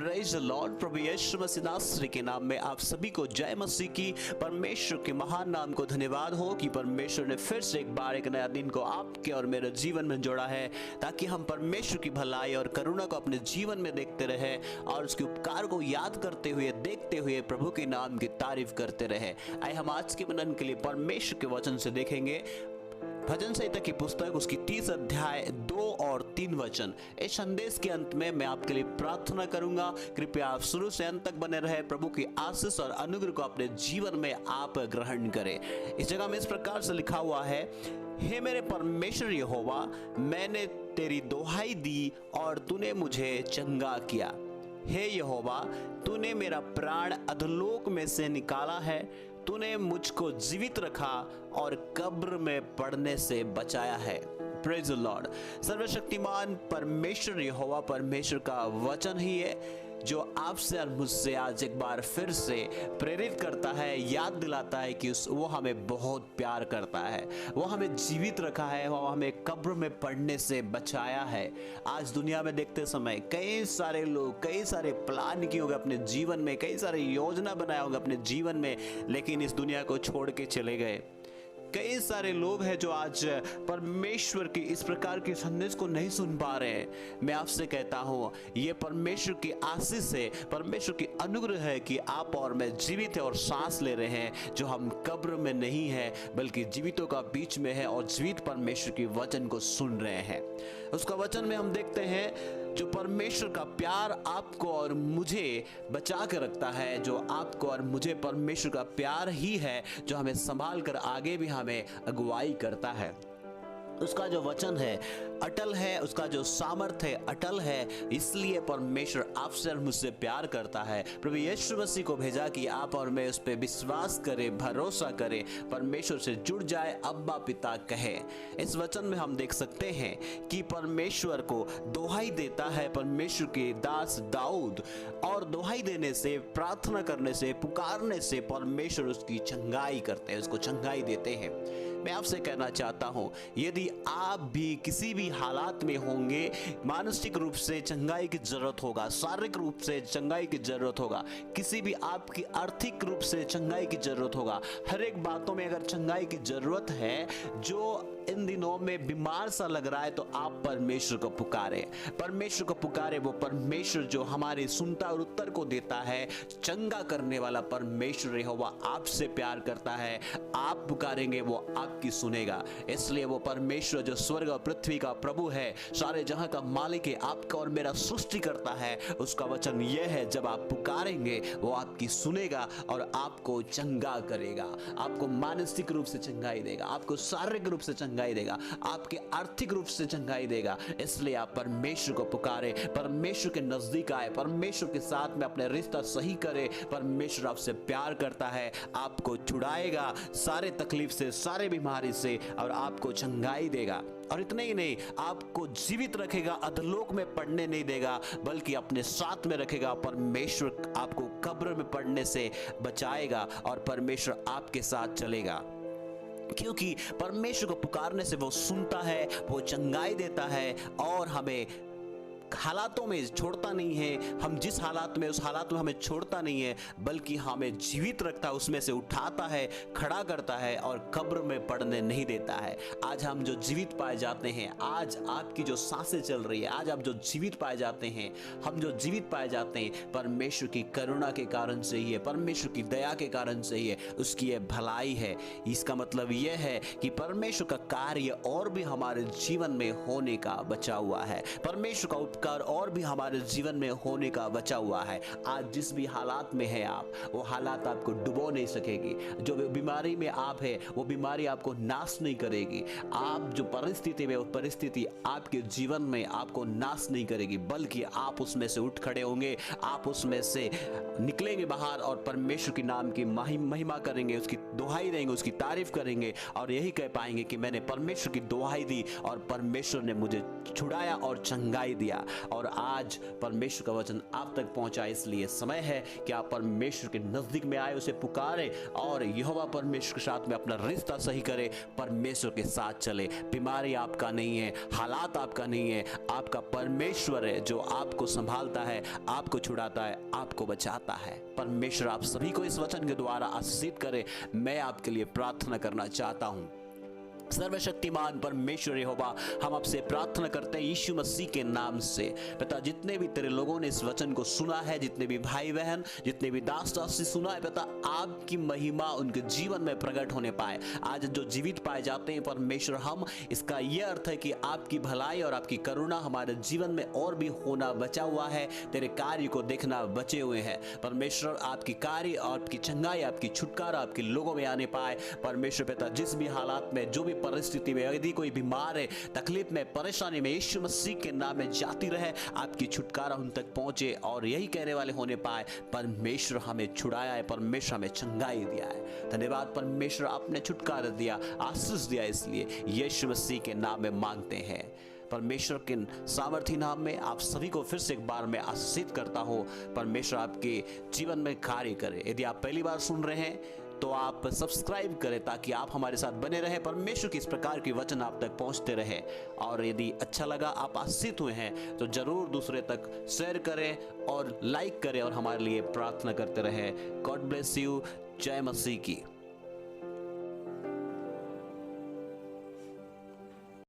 Praise the Lord. प्रभु यीशु मसीह नासरी के नाम में आप सभी को जय मसीह की। परमेश्वर के महान नाम को धन्यवाद हो कि परमेश्वर ने फिर से एक बार एक नया दिन को आपके और मेरे जीवन में जोड़ा है, ताकि हम परमेश्वर की भलाई और करुणा को अपने जीवन में देखते रहे और उसके उपकार को याद करते हुए देखते हुए प्रभु के नाम की तारीफ करते रहे। आइए हम आज के मनन के लिए परमेश्वर के वचन से देखेंगे भजन संहिता की पुस्तक उसकी 30 अध्याय 2 और 3 वचन। इस संदेश के अंत में मैं आपके लिए प्रार्थना करूंगा, कृपया आप शुरू से अंत तक बने रहे। प्रभु की आशीष और अनुग्रह को अपने जीवन में आप ग्रहण करें। इस जगह में इस प्रकार से लिखा हुआ है, हे मेरे परमेश्वर यहोवा, मैंने तेरी दुहाई दी और तूने मुझे चंगा किया। हे यहोवा, तूने मेरा प्राण अधोलोक में से निकाला है, तूने मुझको जीवित रखा और कब्र में पड़ने से बचाया है। Praise the Lord. सर्वशक्तिमान परमेश्वर यहोवा परमेश्वर का वचन ही है जो आपसे और मुझसे आज एक बार फिर से प्रेरित करता है, याद दिलाता है कि वो हमें बहुत प्यार करता है, वो हमें जीवित रखा है, वो हमें कब्र में पड़ने से बचाया है। आज दुनिया में देखते समय कई सारे लोग कई सारे प्लान किए होंगे अपने जीवन में, कई सारे योजना बनाए होंगे अपने जीवन में, लेकिन इस दुनिया को छोड़ के चले गए। कई सारे लोग हैं जो आज परमेश्वर की इस प्रकार के संदेश को नहीं सुन पा रहे हैं। मैं आपसे कहता हूँ, ये परमेश्वर की आशीष है, परमेश्वर की अनुग्रह है कि आप और मैं जीवित है और सांस ले रहे हैं, जो हम कब्र में नहीं है बल्कि जीवितों का बीच में है और जीवित परमेश्वर के वचन को सुन रहे हैं। उसका वचन में हम देखते हैं जो परमेश्वर का प्यार आपको और मुझे बचा के रखता है, जो आपको और मुझे परमेश्वर का प्यार ही है जो हमें संभाल कर आगे भी हमें अगुवाई करता है। उसका जो वचन है अटल है, उसका जो सामर्थ्य है अटल है, इसलिए परमेश्वर आपसे और मुझसे प्यार करता है। प्रभु यीशु मसीह को भेजा कि आप और मैं उस पर विश्वास करें, भरोसा करें, परमेश्वर से जुड़ जाए, अब्बा पिता कहे। इस वचन में हम देख सकते हैं कि परमेश्वर को दुहाई देता है परमेश्वर के दास दाऊद, और दुहाई देने से, प्रार्थना करने से, पुकारने से परमेश्वर उसकी चंगाई करते हैं, उसको चंगाई देते हैं। मैं आपसे कहना चाहता हूं, यदि आप भी किसी भी हालात में होंगे, मानसिक रूप से चंगाई की जरूरत होगा, शारीरिक रूप से चंगाई की जरूरत होगा, किसी भी आपकी आर्थिक रूप से चंगाई की जरूरत होगा, हर एक बातों में अगर चंगाई की जरूरत है, जो इन दिनों में बीमार सा लग रहा है, तो आप परमेश्वर को पुकारे, परमेश्वर को पुकारे। वो परमेश्वर जो हमारे सुनता और उत्तर को देता है, चंगा करने वाला परमेश्वर यहोवा आपसे प्यार करता है। आप पुकारेंगे वो आपकी सुनेगा। इसलिए वो परमेश्वर जो स्वर्ग और पृथ्वी का प्रभु है, सारे जहां का मालिक है, आपका और मेरा सृष्टि करता है, उसका वचन यह है, जब आप पुकारेंगे वो आपकी सुनेगा और आपको चंगा करेगा। आपको मानसिक रूप से चंगाई देगा, आपको शारीरिक रूप से चंगाई देगा, आपके आर्थिक रूप से चंगाई देगा। इसलिए आप परमेश्वर को पुकारे, परमेश्वर के नजदीक आए, परमेश्वर के साथ में अपने रिश्ता सही करे। परमेश्वर आपसे प्यार करता है, आपको छुड़ाएगा सारे तकलीफ से, सारे बीमारी से, और आपको चंगाई देगा। और इतना ही नहीं, आपको जीवित रखेगा, अधोलोक में पड़ने नहीं देगा, बल्कि अपने साथ में रखेगा। परमेश्वर आपको कब्र में पड़ने से बचाएगा और परमेश्वर आपके साथ चलेगा, क्योंकि परमेश्वर को पुकारने से वो सुनता है, वो चंगाई देता है और हमें हालातों में छोड़ता नहीं है। हम जिस हालात में, उस हालात में हमें छोड़ता नहीं है, बल्कि हमें जीवित रखता है, उसमें से उठाता है, खड़ा करता है और कब्र में पड़ने नहीं देता है। आज हम जो जीवित पाए जाते हैं, आज आपकी जो सांसें चल रही है, आज आप जो जीवित पाए जाते हैं, हम जो जीवित पाए जाते हैं, परमेश्वर की करुणा के कारण से ही है, परमेश्वर की दया के कारण से ही है, उसकी ये भलाई है। इसका मतलब यह है कि परमेश्वर का कार्य और भी हमारे जीवन में होने का बचा हुआ है, परमेश्वर का उपकार और भी हमारे जीवन में होने का बचा हुआ है। आज जिस भी हालात में है आप, वो हालात आपको डुबो नहीं सकेगी। जो बीमारी में आप है, वो बीमारी आपको नाश नहीं करेगी। आप जो परिस्थिति में, वो परिस्थिति आपके जीवन में आपको नाश नहीं करेगी, बल्कि आप उसमें से उठ खड़े होंगे, आप उसमें से निकलेंगे बाहर और परमेश्वर के नाम की महिमा करेंगे, उसकी दुहाई देंगे, उसकी तारीफ करेंगे और यही कह पाएंगे कि मैंने परमेश्वर की दुहाई दी और परमेश्वर ने मुझे छुड़ाया और चंगाई दिया। दिया। और आज परमेश्वर का वचन आप तक पहुंचा, इसलिए समय है कि आप परमेश्वर के नजदीक में आए, उसे पुकारे और यहोवा परमेश्वर के साथ में अपना रिश्ता सही करे, परमेश्वर के साथ चले। बीमारी आपका नहीं है, हालात आपका नहीं है, आपका परमेश्वर है जो आपको संभालता है, आपको छुड़ाता है, आपको बचाता है। परमेश्वर आप सभी को इस वचन के द्वारा आशीषित करे। मैं आपके लिए प्रार्थना करना चाहता हूं। सर्वशक्तिमान परमेश्वर यहोवा, हम आपसे प्रार्थना करते हैं यीशु मसीह के नाम से। पिता, जितने भी तेरे लोगों ने इस वचन को सुना है, जितने भी भाई बहन, जितने भी दास दासी सुना है, पिता आपकी महिमा उनके जीवन में प्रकट होने पाए। आज जो जीवित पाए जाते हैं परमेश्वर, हम इसका यह अर्थ है कि आपकी भलाई और आपकी करुणा हमारे जीवन में और भी होना बचा हुआ है, तेरे कार्य को देखना बचे हुए हैं। परमेश्वर आपकी कार्य, आपकी चंगाई, आपकी छुटकारा आपके लोगों में आने पाए। परमेश्वर पिता, जिस भी हालात में, जो भी परिस्थिति में, यदि कोई बीमार है, तकलीफ में, परेशानी में, यीशु मसीह के नाम में जाती रहे, आपकी छुटकारा उन तक पहुंचे और यही कहने वाले होने पाए, परमेश्वर हमें छुड़ाया है, परमेश्वर हमें चंगाई दिया है। धन्यवाद परमेश्वर, आपने छुटकारा दिया, आशीष दिया, इसलिए यीशु मसीह के नाम में मांगते हैं। परमेश्वर के सामर्थी नाम में आप सभी को फिर से एक बार मैं आशीषित करता हूं। परमेश्वर आपके जीवन में कार्य करे। यदि आप पहली बार सुन रहे हैं तो आप सब्सक्राइब करें ताकि आप हमारे साथ बने रहें, परमेश्वर की इस प्रकार की वचन आप तक पहुंचते रहे। और यदि अच्छा लगा, आप आशीषित हुए हैं, तो जरूर दूसरे तक शेयर करें और लाइक करें और हमारे लिए प्रार्थना करते रहें। God bless you. जय मसीह की।